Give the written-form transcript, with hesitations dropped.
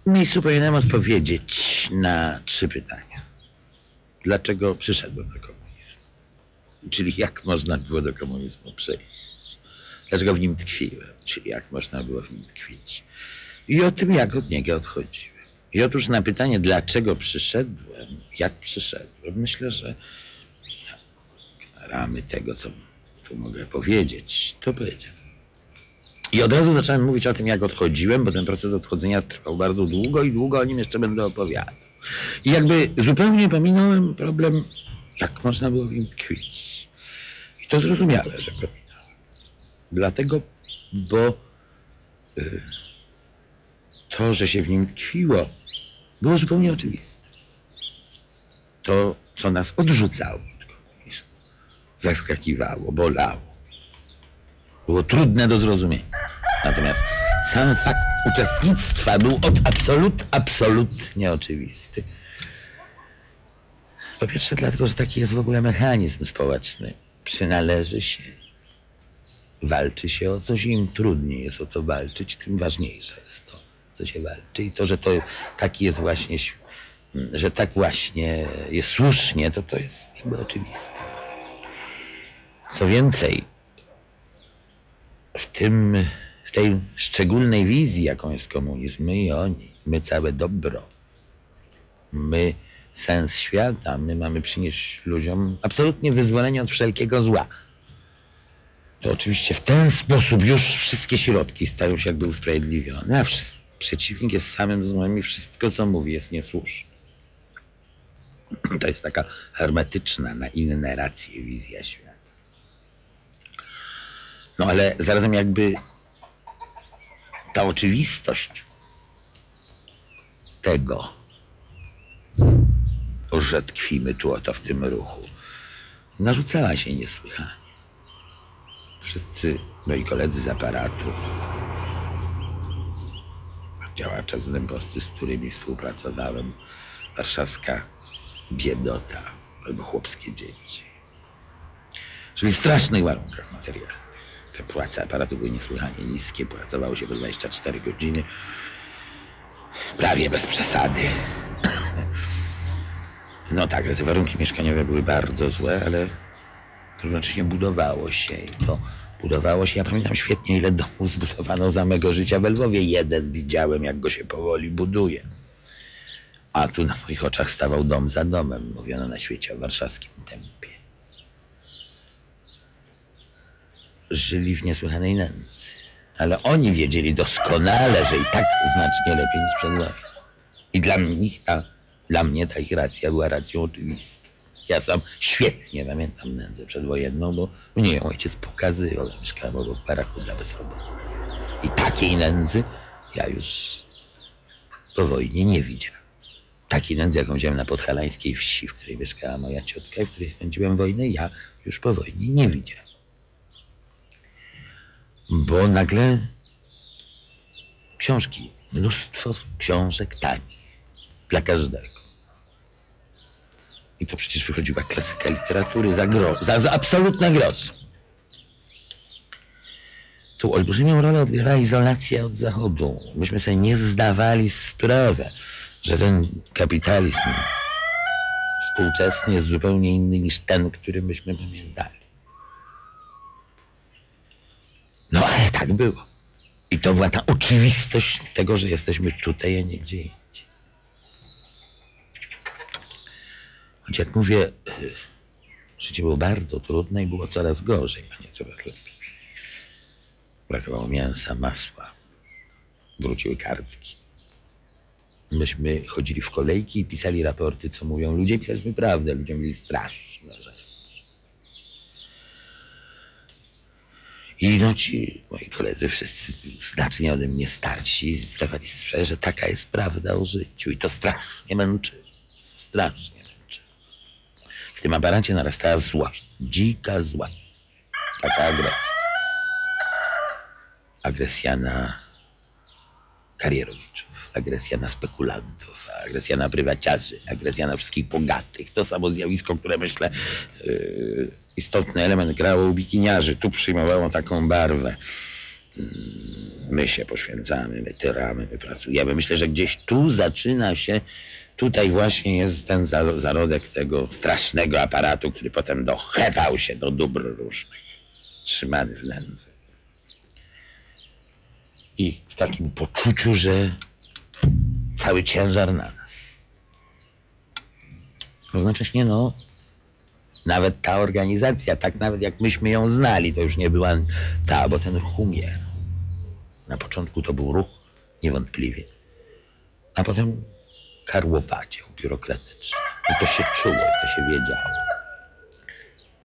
W miejscu powinienem odpowiedzieć na 3 pytania. Dlaczego przyszedłem do komunizmu? Czyli jak można było do komunizmu przejść? Dlaczego w nim tkwiłem? Czyli jak można było w nim tkwić? I o tym, jak od niego odchodziłem. I otóż na pytanie, dlaczego przyszedłem, jak przyszedłem, myślę, że na ramy tego, co tu mogę powiedzieć, to powiedziałem. I od razu zacząłem mówić o tym, jak odchodziłem, bo ten proces odchodzenia trwał bardzo długo i długo o nim jeszcze będę opowiadał. I jakby zupełnie pominąłem problem, jak można było w nim tkwić. I to zrozumiałe, że pominąłem. Dlatego, bo to, że się w nim tkwiło, było zupełnie oczywiste. To, co nas odrzucało od komunizmu, zaskakiwało, bolało, było trudne do zrozumienia. Natomiast sam fakt uczestnictwa był absolutnie oczywisty. Po pierwsze dlatego, że taki jest w ogóle mechanizm społeczny. Przynależy się, walczy się o coś i im trudniej jest o to walczyć, tym ważniejsze jest to, co się walczy. I to, że to taki jest właśnie, że tak właśnie jest słusznie, to jest jakby oczywiste. Co więcej, w tej szczególnej wizji, jaką jest komunizm, my i oni, my całe dobro, my sens świata, my mamy przynieść ludziom absolutnie wyzwolenie od wszelkiego zła. To oczywiście w ten sposób już wszystkie środki stają się jakby usprawiedliwione, a przeciwnik jest samym złem i wszystko, co mówi, jest niesłuszne. To jest taka hermetyczna na inne racje wizja świata. No ale zarazem jakby ta oczywistość tego, że tkwimy tu oto w tym ruchu, narzucała się niesłychanie. Wszyscy moi koledzy z aparatu, działacze z Dębowscy, z którymi współpracowałem, warszawska biedota albo chłopskie dzieci. Czyli w strasznych warunkach materialnych. Te płace aparatu były niesłychanie niskie, pracowało się po 24 godziny, prawie bez przesady. No tak, te warunki mieszkaniowe były bardzo złe, ale równocześnie budowało się i to budowało się. Ja pamiętam świetnie, ile domów zbudowano za mego życia we Lwowie. Jeden widziałem, jak go się powoli buduje. A tu na moich oczach stawał dom za domem. Mówiono na świecie o warszawskim tempie. Żyli w niesłychanej nędzy. Ale oni wiedzieli doskonale, że i tak znacznie lepiej niż przed wojną. I dla mnie ta ich racja była racją oczywistą. Ja sam świetnie pamiętam nędzę przedwojenną, bo mnie ją ojciec pokazywał. Ja mieszkałem obok baraku dla bezrobotnych. I takiej nędzy ja już po wojnie nie widziałem. Takiej nędzy, jaką widziałem na podhalańskiej wsi, w której mieszkała moja ciotka i w której spędziłem wojnę, ja już po wojnie nie widziałem. Bo nagle książki, mnóstwo książek tanich dla każdego. I to przecież wychodziła klasyka literatury za absolutne grosze. Tu olbrzymią rolę odgrywała izolacja od Zachodu. Myśmy sobie nie zdawali sprawy, że ten kapitalizm współczesny jest zupełnie inny niż ten, który myśmy pamiętali. No ale tak było. I to była ta oczywistość tego, że jesteśmy tutaj, a nie gdzie indziej. Choć jak mówię, życie było bardzo trudne i było coraz gorzej, a nie coraz lepiej. Brakowało mięsa, masła. Wróciły kartki. Myśmy chodzili w kolejki i pisali raporty, co mówią ludzie. Pisaliśmy prawdę. Ludzie byli straszne rzeczy. I no ci moi koledzy, wszyscy znacznie ode mnie starsi, zdawali sobie sprawę, że taka jest prawda o życiu. I to strasznie męczy. Strasznie męczy. W tym aparacie narastała złość. Dzika złość. Taka agresja. Agresja na karierowiczów, agresja na spekulantów, agresja na prywaciarzy, agresja na wszystkich bogatych. To samo zjawisko, które myślę istotny element grało u bikiniarzy. Tu przyjmowało taką barwę. My się poświęcamy, my tyramy, my pracujemy. Myślę, że gdzieś tu zaczyna się, tutaj właśnie jest ten zarodek tego strasznego aparatu, który potem dochepał się do dóbr różnych, trzymany w nędzy. I w takim poczuciu, że cały ciężar na nas. Równocześnie, no, nawet ta organizacja, tak nawet jak myśmy ją znali, to już nie była ta, bo ten ruch umiera. Na początku to był ruch, niewątpliwie. A potem karłowacie, biurokratyczny. I to się czuło, to się wiedziało.